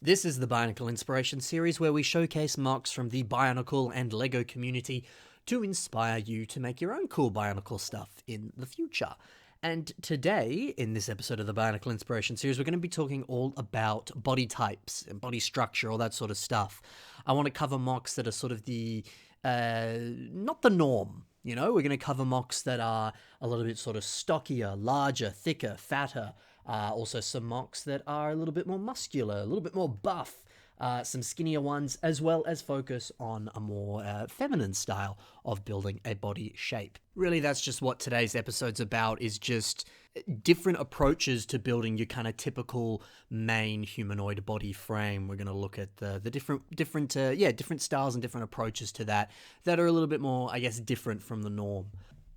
This is the Bionicle Inspiration series where we showcase mocks from the Bionicle and LEGO community to inspire you to make your own cool Bionicle stuff in the future. And today, in this episode of the Bionicle Inspiration series, we're going to be talking all about body types and body structure, all that sort of stuff. I want to cover mocks that are sort of not the norm. You know, we're going to cover mocks that are a little bit sort of stockier, larger, thicker, fatter. Also some mocks that are a little bit more muscular, a little bit more buff. Some skinnier ones, as well as focus on a more feminine style of building a body shape. Really, that's just what today's episode's about, is just different approaches to building your kind of typical main humanoid body frame. We're going to look at the different styles and different approaches to that are a little bit more, I guess, different from the norm.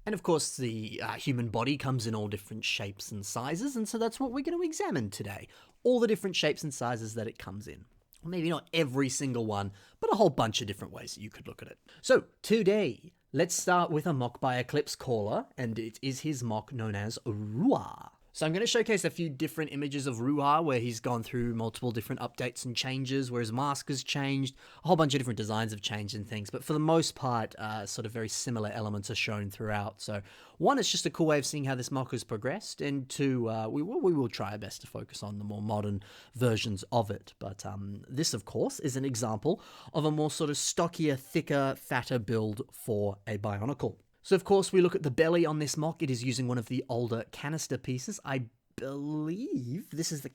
And of course, the human body comes in all different shapes and sizes, and so that's what we're going to examine today. All the different shapes and sizes that it comes in. Maybe not every single one, but a whole bunch of different ways that you could look at it. So, today, let's start with a mock by Eclipse Caller, and it is his mock known as Ruah. So I'm going to showcase a few different images of Ruah where he's gone through multiple different updates and changes, where his mask has changed, a whole bunch of different designs have changed and things, but for the most part, sort of very similar elements are shown throughout. So one, it's just a cool way of seeing how this mock has progressed, and two, we will try our best to focus on the more modern versions of it. But this, of course, is an example of a more sort of stockier, thicker, fatter build for a Bionicle. So, of course, we look at the belly on this mock. It is using one of the older canister pieces. I believe this is the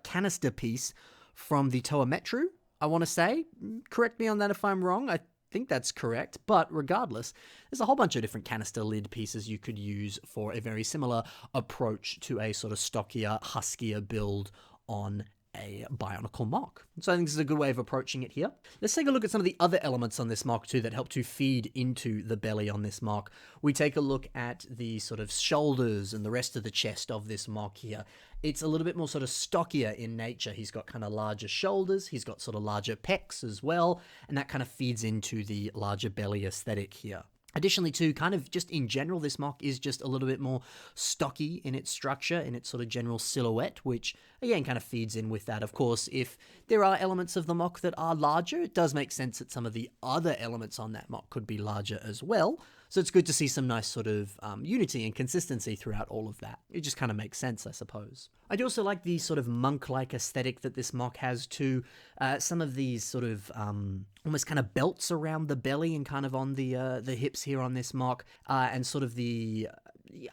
canister piece from the Toa Metru, I want to say. Correct me on that if I'm wrong. I think that's correct. But regardless, there's a whole bunch of different canister lid pieces you could use for a very similar approach to a sort of stockier, huskier build on a Bionicle mock. So I think this is a good way of approaching it here. Let's take a look at some of the other elements on this mock too that help to feed into the belly on this mock. We take a look at the sort of shoulders and the rest of the chest of this mock here. It's a little bit more sort of stockier in nature. He's got kind of larger shoulders, he's got sort of larger pecs as well, and that kind of feeds into the larger belly aesthetic here. Additionally, too, kind of just in general, this mock is just a little bit more stocky in its structure, in its sort of general silhouette, which, again, kind of feeds in with that. Of course, if there are elements of the mock that are larger, it does make sense that some of the other elements on that mock could be larger as well. So it's good to see some nice sort of unity and consistency throughout all of that. It just kind of makes sense, I suppose. I do also like the sort of monk-like aesthetic that this mock has too. Some of these sort of almost kind of belts around the belly and kind of on the hips here on this mock, and sort of the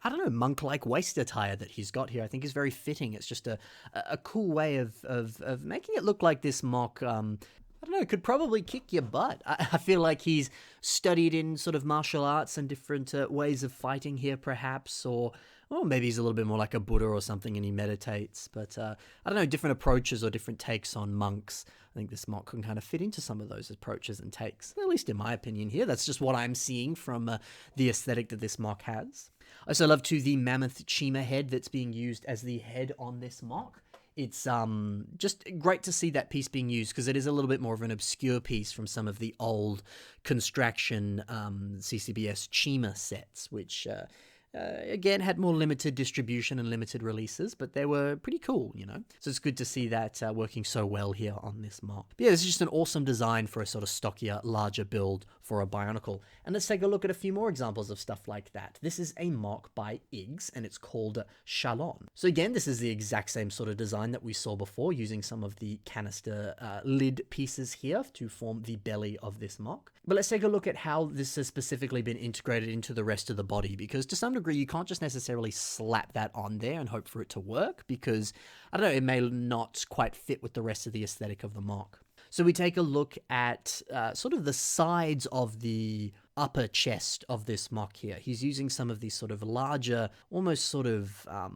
I don't know, monk-like waist attire that he's got here, I think is very fitting. It's just a cool way of making it look like this mock, I don't know, could probably kick your butt. I feel like he's studied in sort of martial arts and different ways of fighting here, perhaps, or maybe he's a little bit more like a Buddha or something and he meditates. But I don't know, different approaches or different takes on monks. I think this mock can kind of fit into some of those approaches and takes, at least in my opinion here. That's just what I'm seeing from the aesthetic that this mock has. I also love too the mammoth Chima head that's being used as the head on this mock. It's just great to see that piece being used because it is a little bit more of an obscure piece from some of the old Construction CCBS Chima sets, which again had more limited distribution and limited releases, but they were pretty cool, you know. So it's good to see that working so well here on this mock. But yeah, this is just an awesome design for a sort of stockier, larger build for a Bionicle. And let's take a look at a few more examples of stuff like that. This is a mock by Iggs, and it's called Shalon. So again, this is the exact same sort of design that we saw before, using some of the canister lid pieces here to form the belly of this mock. But let's take a look at how this has specifically been integrated into the rest of the body, because to some degree, you can't just necessarily slap that on there and hope for it to work, because, I don't know, it may not quite fit with the rest of the aesthetic of the mock. So we take a look at sort of the sides of the upper chest of this mock here. He's using some of these sort of larger, almost sort of, I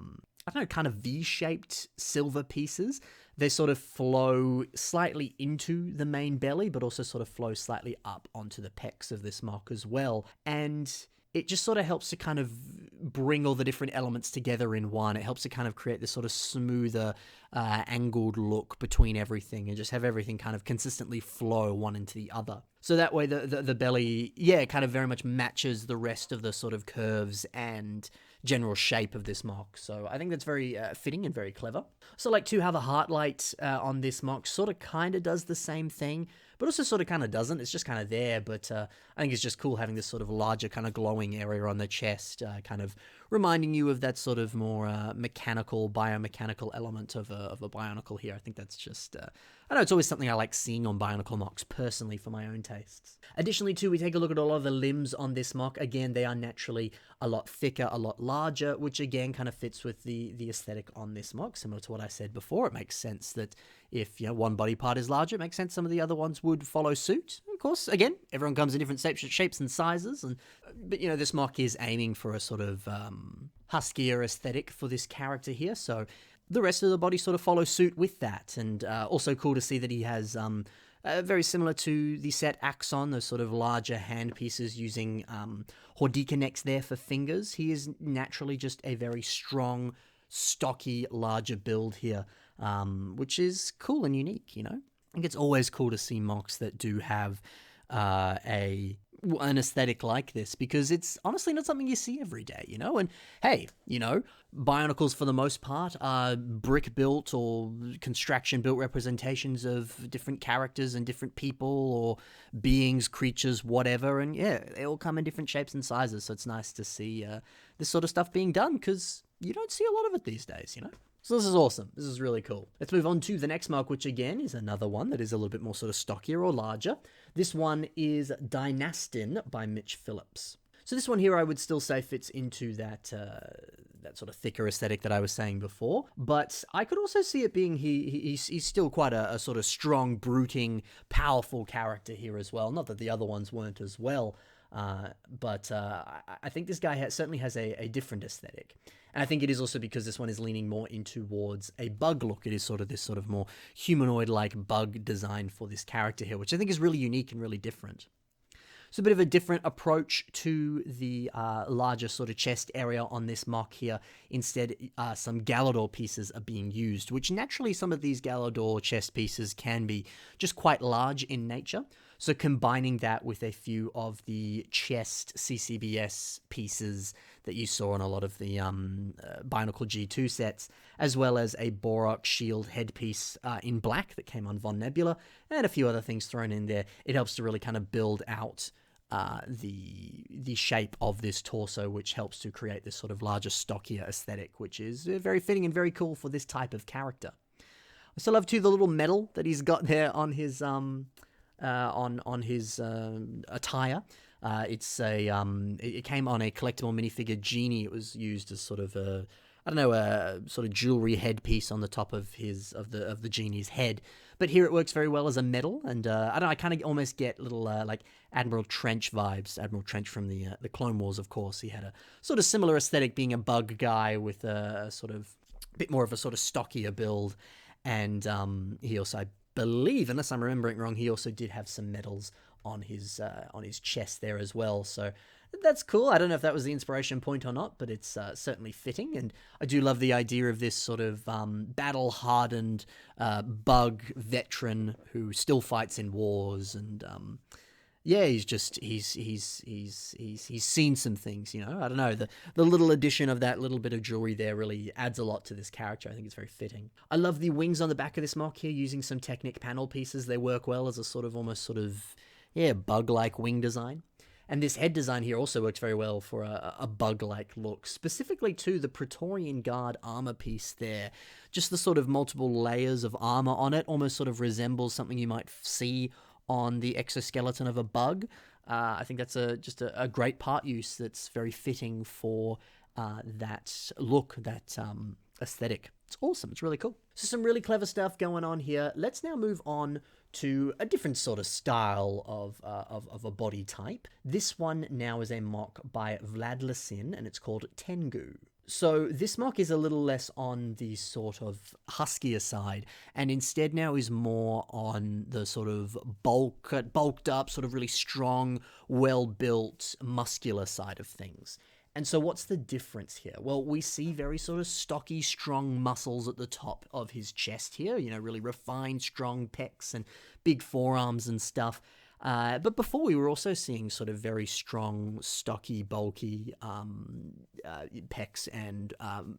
don't know, kind of V-shaped silver pieces. They sort of flow slightly into the main belly, but also sort of flow slightly up onto the pecs of this mock as well. And it just sort of helps to kind of bring all the different elements together in one. It helps to kind of create this sort of smoother, angled look between everything and just have everything kind of consistently flow one into the other. So that way the belly, kind of very much matches the rest of the sort of curves and general shape of this mock. So I think that's very fitting and very clever. So like too how the heart light on this mock sort of kind of does the same thing, but also sort of kind of doesn't. It's just kind of there, but I think it's just cool having this sort of larger kind of glowing area on the chest, kind of reminding you of that sort of more mechanical, biomechanical element of a Bionicle here. I think that's just, I know it's always something I like seeing on Bionicle mocks personally for my own tastes. Additionally too, we take a look at a lot of the limbs on this mock. Again, they are naturally a lot thicker, a lot larger, which again kind of fits with the aesthetic on this mock. Similar to what I said before, it makes sense that if one body part is larger, it makes sense some of the other ones would follow suit. Of course, again, everyone comes in different shapes and sizes, but this mock is aiming for a sort of huskier aesthetic for this character here, so the rest of the body sort of follows suit with that. And also cool to see that he has very similar to the set Axon, those sort of larger hand pieces using Hordika necks there for fingers. He is naturally just a very strong, stocky, larger build here, which is cool and unique, I think it's always cool to see mocks that do have an aesthetic like this, because it's honestly not something you see every day, and hey, Bionicles for the most part are brick built or construction built representations of different characters and different people or beings, creatures, whatever, and they all come in different shapes and sizes, so it's nice to see this sort of stuff being done, because you don't see a lot of it these days, So this is awesome. This is really cool. Let's move on to the next mark, which again is another one that is a little bit more sort of stockier or larger. This one is Dynastin by Mitch Phillips. So this one here I would still say fits into that sort of thicker aesthetic that I was saying before, but I could also see it being he's still quite a sort of strong, brooding, powerful character here as well. Not that the other ones weren't as well, but I think this guy certainly has a different aesthetic. And I think it is also because this one is leaning more in towards a bug look. It is sort of this sort of more humanoid-like bug design for this character here, which I think is really unique and really different. So a bit of a different approach to the larger sort of chest area on this mock here. Instead, some Galador pieces are being used, which naturally some of these Galador chest pieces can be just quite large in nature. So combining that with a few of the chest CCBS pieces that you saw on a lot of the Bionicle G2 sets, as well as a Borak shield headpiece in black that came on Von Nebula, and a few other things thrown in there, it helps to really kind of build out the shape of this torso, which helps to create this sort of larger, stockier aesthetic, which is very fitting and very cool for this type of character. I still love too the little medal that he's got there on his attire. It came on a collectible minifigure genie. It was used as sort of a sort of jewelry headpiece on the top of the genie's head. But here it works very well as a medal, and I kind of almost get little like Admiral Trench vibes. Admiral Trench from the Clone Wars, of course. He had a sort of similar aesthetic, being a bug guy with a sort of bit more of a sort of stockier build, and he also, I believe, unless I'm remembering wrong, he also did have some medals on his chest there as well. So that's cool. I don't know if that was the inspiration point or not, but it's certainly fitting. And I do love the idea of this sort of battle-hardened bug veteran who still fights in wars, and he's seen some things, I don't know, the little addition of that little bit of jewelry there really adds a lot to this character. I think it's very fitting. I love the wings on the back of this mock here, using some Technic panel pieces. They work well as a sort of almost sort of bug-like wing design. And this head design here also works very well for a bug-like look, specifically to the Praetorian Guard armor piece there. Just the sort of multiple layers of armor on it almost sort of resembles something you might see on the exoskeleton of a bug. I think that's just a great part use that's very fitting for that look, that aesthetic. It's awesome. It's really cool. So some really clever stuff going on here. Let's now move on to a different sort of style of a body type. This one now is a mock by Vlad Lesin, and it's called Tengu. So this mock is a little less on the sort of huskier side, and instead now is more on the sort of bulked up, sort of really strong, well-built, muscular side of things. And so what's the difference here? Well, we see very sort of stocky, strong muscles at the top of his chest here, really refined, strong pecs and big forearms and stuff. But before we were also seeing sort of very strong, stocky, bulky pecs and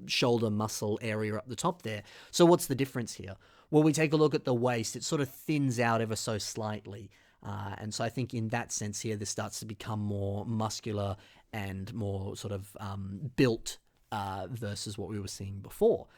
shoulder muscle area up the top there. So what's the difference here? Well, we take a look at the waist. It sort of thins out ever so slightly. And so I think in that sense here, this starts to become more muscular and more sort of built versus what we were seeing before.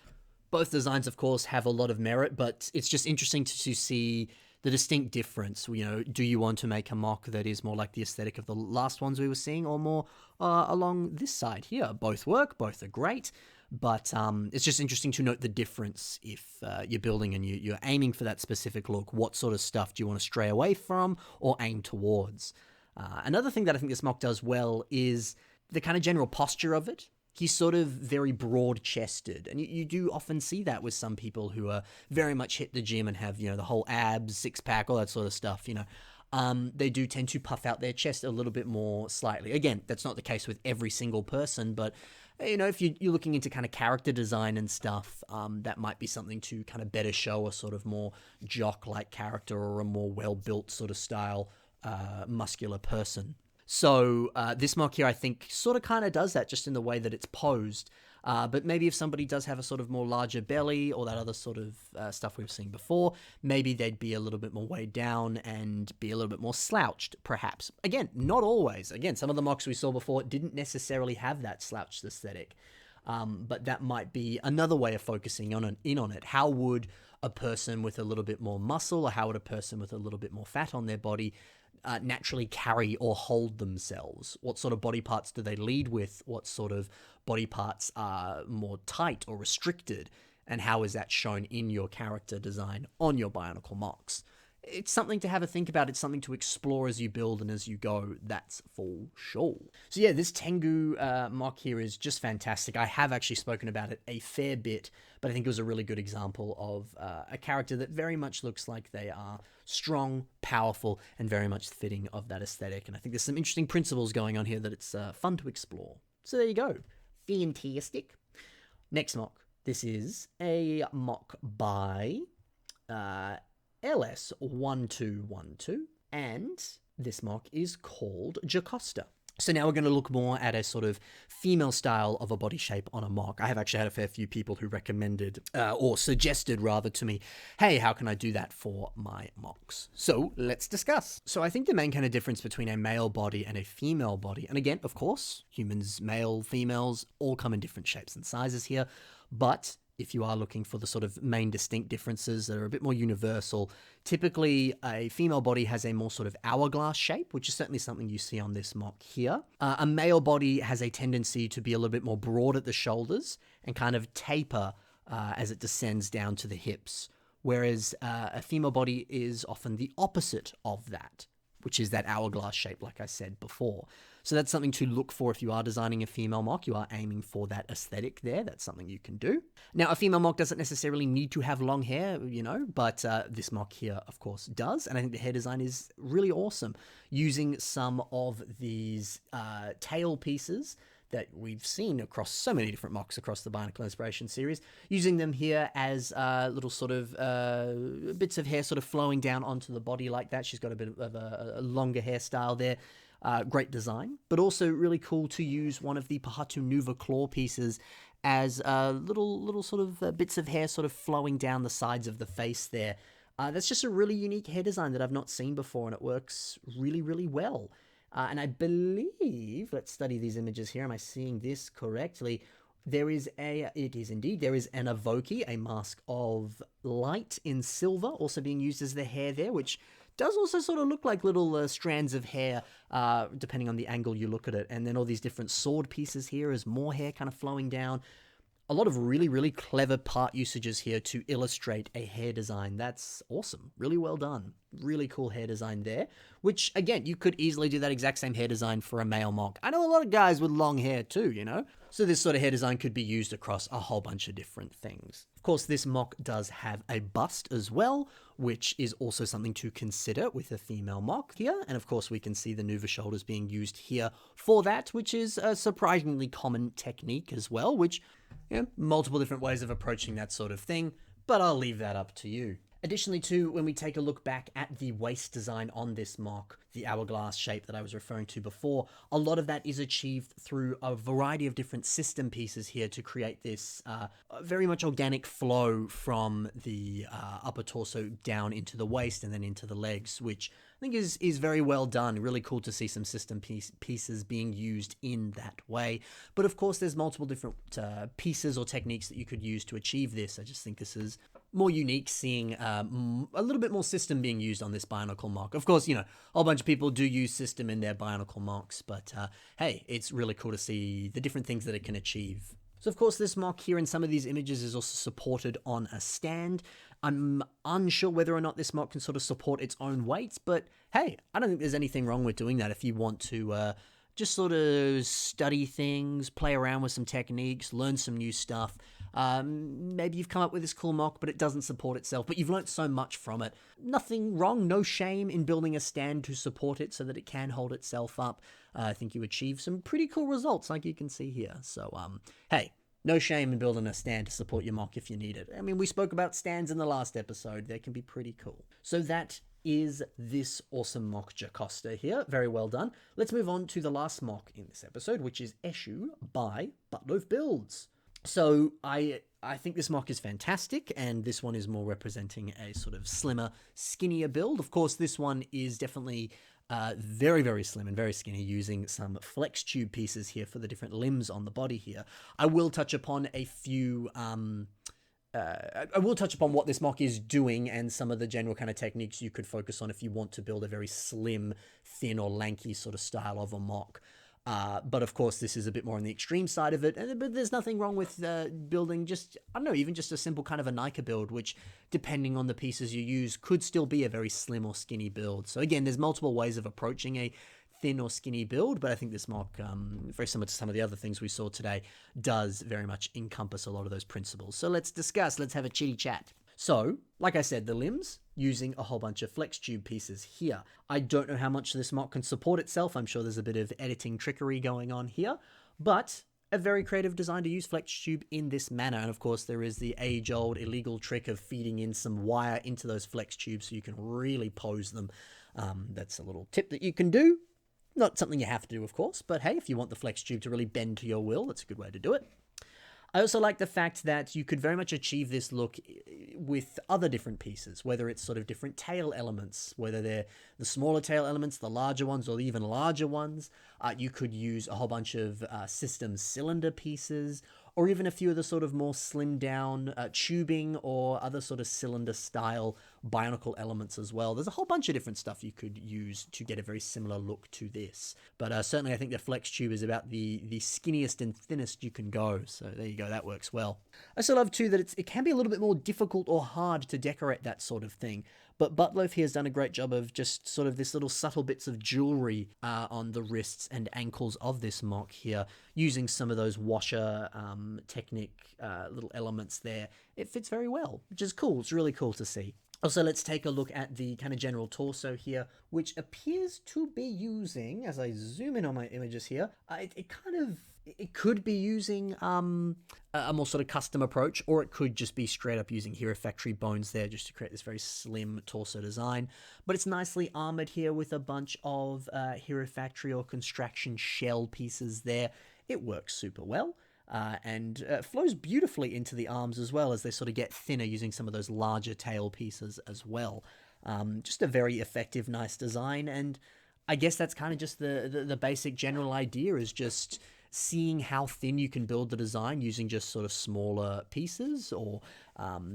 Both designs, of course, have a lot of merit, but it's just interesting to see the distinct difference. Do you want to make a mock that is more like the aesthetic of the last ones we were seeing, or more along this side here? Both work, both are great, but it's just interesting to note the difference if you're building and you're aiming for that specific look. What sort of stuff do you want to stray away from or aim towards? Another thing that I think this mock does well is the kind of general posture of it. He's sort of very broad-chested, and you do often see that with some people who are very much hit the gym and have, the whole abs, six-pack, all that sort of stuff, They do tend to puff out their chest a little bit more slightly. Again, that's not the case with every single person, but, if you're looking into kind of character design and stuff, that might be something to kind of better show a sort of more jock-like character or a more well-built sort of style muscular person. So this mock here, I think, sort of kind of does that just in the way that it's posed. But maybe if somebody does have a sort of more larger belly or that other sort of stuff we've seen before, maybe they'd be a little bit more weighed down and be a little bit more slouched, perhaps. Again, not always. Again, some of the mocks we saw before didn't necessarily have that slouched aesthetic. But that might be another way of focusing in on it. How would a person with a little bit more muscle, or how would a person with a little bit more fat on their body naturally carry or hold themselves? What sort of body parts do they lead with? What sort of body parts are more tight or restricted? And how is that shown in your character design on your Bionicle mocks? It's something to have a think about. It's something to explore as you build and as you go, that's for sure. So yeah, this Tengu mock here is just fantastic. I have actually spoken about it a fair bit, but I think it was a really good example of a character that very much looks like they are strong, powerful, and very much fitting of that aesthetic. And I think there's some interesting principles going on here that it's fun to explore. So there you go. Fantastic. Next mock. This is a mock by LS1212, and this mock is called Jocasta. So now we're going to look more at a sort of female style of a body shape on a mock. I have actually had a fair few people who recommended, or suggested rather to me, hey, how can I do that for my mocks? So let's discuss. So I think the main kind of difference between a male body and a female body, and again, of course, humans, male, females, all come in different shapes and sizes here, but if you are looking for the sort of main distinct differences that are a bit more universal, typically a female body has a more sort of hourglass shape, which is certainly something you see on this mock here. A male body has a tendency to be a little bit more broad at the shoulders and kind of taper as it descends down to the hips, whereas a female body is often the opposite of that, which is that hourglass shape, like I said before. So that's something to look for if you are designing a female mock. You are aiming for that aesthetic there. That's something you can do. Now, a female mock doesn't necessarily need to have long hair, but this mock here, of course, does. And I think the hair design is really awesome. Using some of these tail pieces that we've seen across so many different mocks across the Bionicle Inspiration series, using them here as little sort of bits of hair sort of flowing down onto the body like that. She's got a bit of a longer hairstyle there. Great design, but also really cool to use one of the Pahatu Nuva claw pieces as little sort of bits of hair sort of flowing down the sides of the face there. That's just a really unique hair design that I've not seen before, and it works really, really well. And I believe, let's study these images here. Am I seeing this correctly? It is indeed, there is an Avoki, a mask of light in silver, also being used as the hair there, which does also sort of look like little strands of hair, depending on the angle you look at it. And then all these different sword pieces here as more hair kind of flowing down. A lot of really, really clever part usages here to illustrate a hair design. That's awesome. Really well done. Really cool hair design there, which, again, you could easily do that exact same hair design for a male mock. I know a lot of guys with long hair too, So this sort of hair design could be used across a whole bunch of different things. Of course, this mock does have a bust as well, which is also something to consider with a female mock here. And of course, we can see the Nuva shoulders being used here for that, which is a surprisingly common technique as well, which, multiple different ways of approaching that sort of thing, but I'll leave that up to you. Additionally, too, when we take a look back at the waist design on this mock, the hourglass shape that I was referring to before, a lot of that is achieved through a variety of different system pieces here to create this very much organic flow from the upper torso down into the waist and then into the legs, which I think is very well done. Really cool to see some system pieces being used in that way. But of course, there's multiple different pieces or techniques that you could use to achieve this. I just think this is more unique, seeing a little bit more system being used on this Bionicle mock. Of course, a whole bunch of people do use system in their Bionicle mocks, but hey, it's really cool to see the different things that it can achieve. So of course, this mock here in some of these images is also supported on a stand. I'm unsure whether or not this mock can sort of support its own weight, but hey, I don't think there's anything wrong with doing that if you want to just sort of study things, play around with some techniques, learn some new stuff. Maybe you've come up with this cool mock, but it doesn't support itself, but you've learnt so much from it. Nothing wrong, no shame in building a stand to support it so that it can hold itself up. I think you achieve some pretty cool results, like you can see here. So, hey, no shame in building a stand to support your mock if you need it. I mean, we spoke about stands in the last episode. They can be pretty cool. So that is this awesome mock Jocasta here. Very well done. Let's move on to the last mock in this episode, which is Eshu by Buttloaf Builds. So I think this mock is fantastic, and this one is more representing a sort of slimmer, skinnier build. Of course, this one is definitely very, very slim and very skinny, using some flex tube pieces here for the different limbs on the body here. I will touch upon a few... I will touch upon what this mock is doing and some of the general kind of techniques you could focus on if you want to build a very slim, thin, or lanky sort of style of a mock. But of course, this is a bit more on the extreme side of it. But there's nothing wrong with building just, I don't know, even just a simple kind of a Nika build, which, depending on the pieces you use, could still be a very slim or skinny build. So again, there's multiple ways of approaching a thin or skinny build, but I think this mock, very similar to some of the other things we saw today, does very much encompass a lot of those principles. So let's discuss, let's have a chitty chat. So, like I said, the limbs, using a whole bunch of flex tube pieces here. I don't know how much this mock can support itself. I'm sure there's a bit of editing trickery going on here, but a very creative design to use flex tube in this manner. And of course, there is the age-old illegal trick of feeding in some wire into those flex tubes so you can really pose them. That's a little tip that you can do. Not something you have to do, of course, but hey, if you want the flex tube to really bend to your will, that's a good way to do it. I also like the fact that you could very much achieve this look with other different pieces, whether it's sort of different tail elements, whether they're the smaller tail elements, the larger ones, or the even larger ones. You could use a whole bunch of system cylinder pieces, or even a few of the sort of more slimmed down tubing or other sort of cylinder style Bionicle elements as well. There's a whole bunch of different stuff you could use to get a very similar look to this. But certainly I think the flex tube is about the skinniest and thinnest you can go. So there you go, that works well. I also love too that it can be a little bit more difficult or hard to decorate that sort of thing. But Buttloaf here has done a great job of just sort of this little subtle bits of jewelry on the wrists and ankles of this mock here, using some of those washer technique little elements there. It fits very well, which is cool. It's really cool to see. Also, let's take a look at the kind of general torso here, which appears to be using, as I zoom in on my images here, it could be using a more sort of custom approach, or it could just be straight up using Hero Factory bones there just to create this very slim torso design. But it's nicely armored here with a bunch of Hero Factory or Construction shell pieces there. It works super well. And flows beautifully into the arms as well as they sort of get thinner using some of those larger tail pieces as well. Just a very effective, nice design, and I guess that's kind of just the basic general idea, is just seeing how thin you can build the design using just sort of smaller pieces, or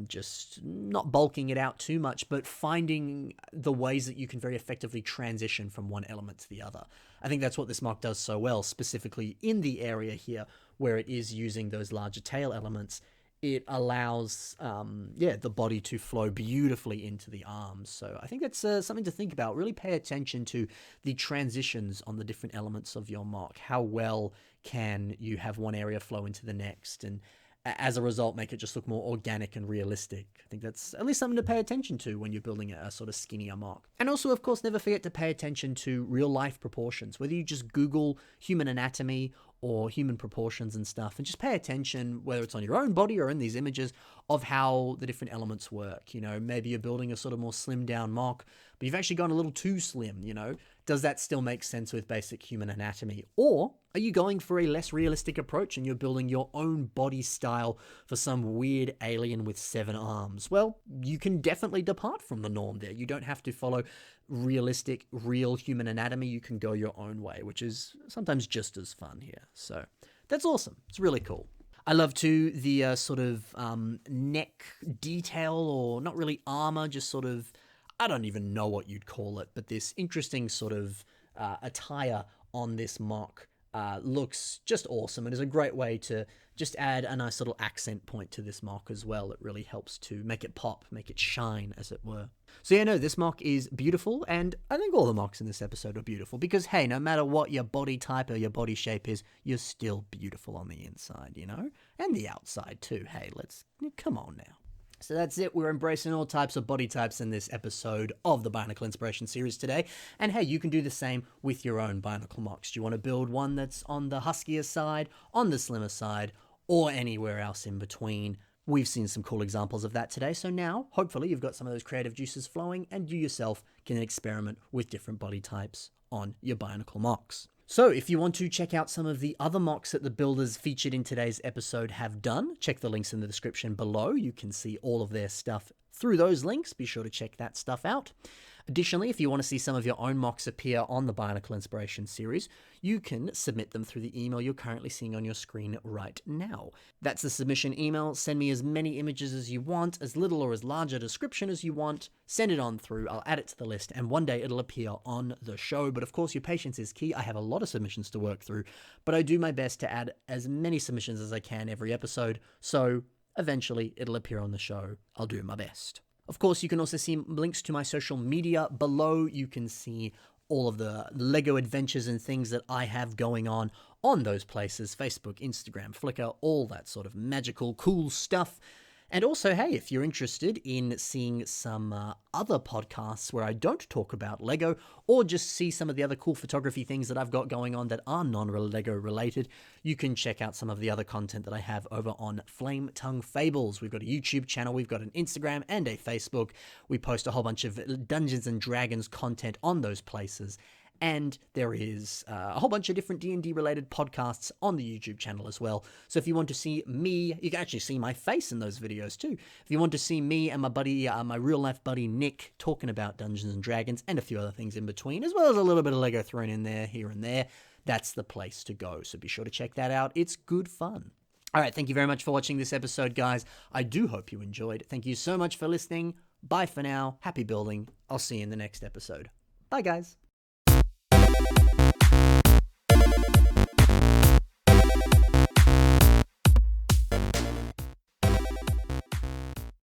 just not bulking it out too much, but finding the ways that you can very effectively transition from one element to the other. I think that's what this mock does so well, specifically in the area here where it is using those larger tail elements. It allows, the body to flow beautifully into the arms. So I think that's something to think about. Really pay attention to the transitions on the different elements of your mock. How well can you have one area flow into the next? And as a result, make it just look more organic and realistic. I think that's at least something to pay attention to when you're building a sort of skinnier mock. And also, of course, never forget to pay attention to real life proportions, whether you just Google human anatomy or human proportions and stuff, and just pay attention, whether it's on your own body or in these images, of how the different elements work. You know, maybe you're building a sort of more slimmed down mock, but you've actually gone a little too slim, you know? Does that still make sense with basic human anatomy? Or are you going for a less realistic approach and you're building your own body style for some weird alien with 7 arms? Well, you can definitely depart from the norm there. You don't have to follow realistic, real human anatomy. You can go your own way, which is sometimes just as fun here. So that's awesome. It's really cool. I love too the sort of neck detail, or not really armor, just sort of, I don't even know what you'd call it, but this interesting sort of attire on this mock looks just awesome, and is a great way to just add a nice little accent point to this mock as well. It really helps to make it pop, make it shine, as it were. So yeah, no, this mock is beautiful, and I think all the mocks in this episode are beautiful, because hey, no matter what your body type or your body shape is, you're still beautiful on the inside, you know? And the outside too. Hey, come on now. So that's it. We're embracing all types of body types in this episode of the Bionicle Inspiration series today. And hey, you can do the same with your own Bionicle mocks. Do you want to build one that's on the huskier side, on the slimmer side, or anywhere else in between? We've seen some cool examples of that today. So now, hopefully, you've got some of those creative juices flowing, and you yourself can experiment with different body types on your Bionicle mocks. So if you want to check out some of the other mocks that the builders featured in today's episode have done, check the links in the description below. You can see all of their stuff through those links. Be sure to check that stuff out. Additionally, if you want to see some of your own mocks appear on the Bionicle Inspiration series, you can submit them through the email you're currently seeing on your screen right now. That's the submission email. Send me as many images as you want, as little or as large a description as you want. Send it on through. I'll add it to the list, and one day it'll appear on the show. But of course, your patience is key. I have a lot of submissions to work through, but I do my best to add as many submissions as I can every episode, so eventually it'll appear on the show. I'll do my best. Of course, you can also see links to my social media below. You can see all of the LEGO adventures and things that I have going on those places: Facebook, Instagram, Flickr, all that sort of magical, cool stuff. And also, hey, if you're interested in seeing some other podcasts where I don't talk about LEGO, or just see some of the other cool photography things that I've got going on that are non-LEGO related, you can check out some of the other content that I have over on Flame Tongue Fables. We've got a YouTube channel, we've got an Instagram and a Facebook. We post a whole bunch of Dungeons and Dragons content on those places. And there is a whole bunch of different D&D related podcasts on the YouTube channel as well. So if you want to see me, you can actually see my face in those videos too. If you want to see me and my buddy, my real life buddy Nick, talking about Dungeons and Dragons and a few other things in between, as well as a little bit of LEGO thrown in there, here and there, that's the place to go. So be sure to check that out. It's good fun. All right, thank you very much for watching this episode, guys. I do hope you enjoyed. Thank you so much for listening. Bye for now. Happy building. I'll see you in the next episode. Bye, guys.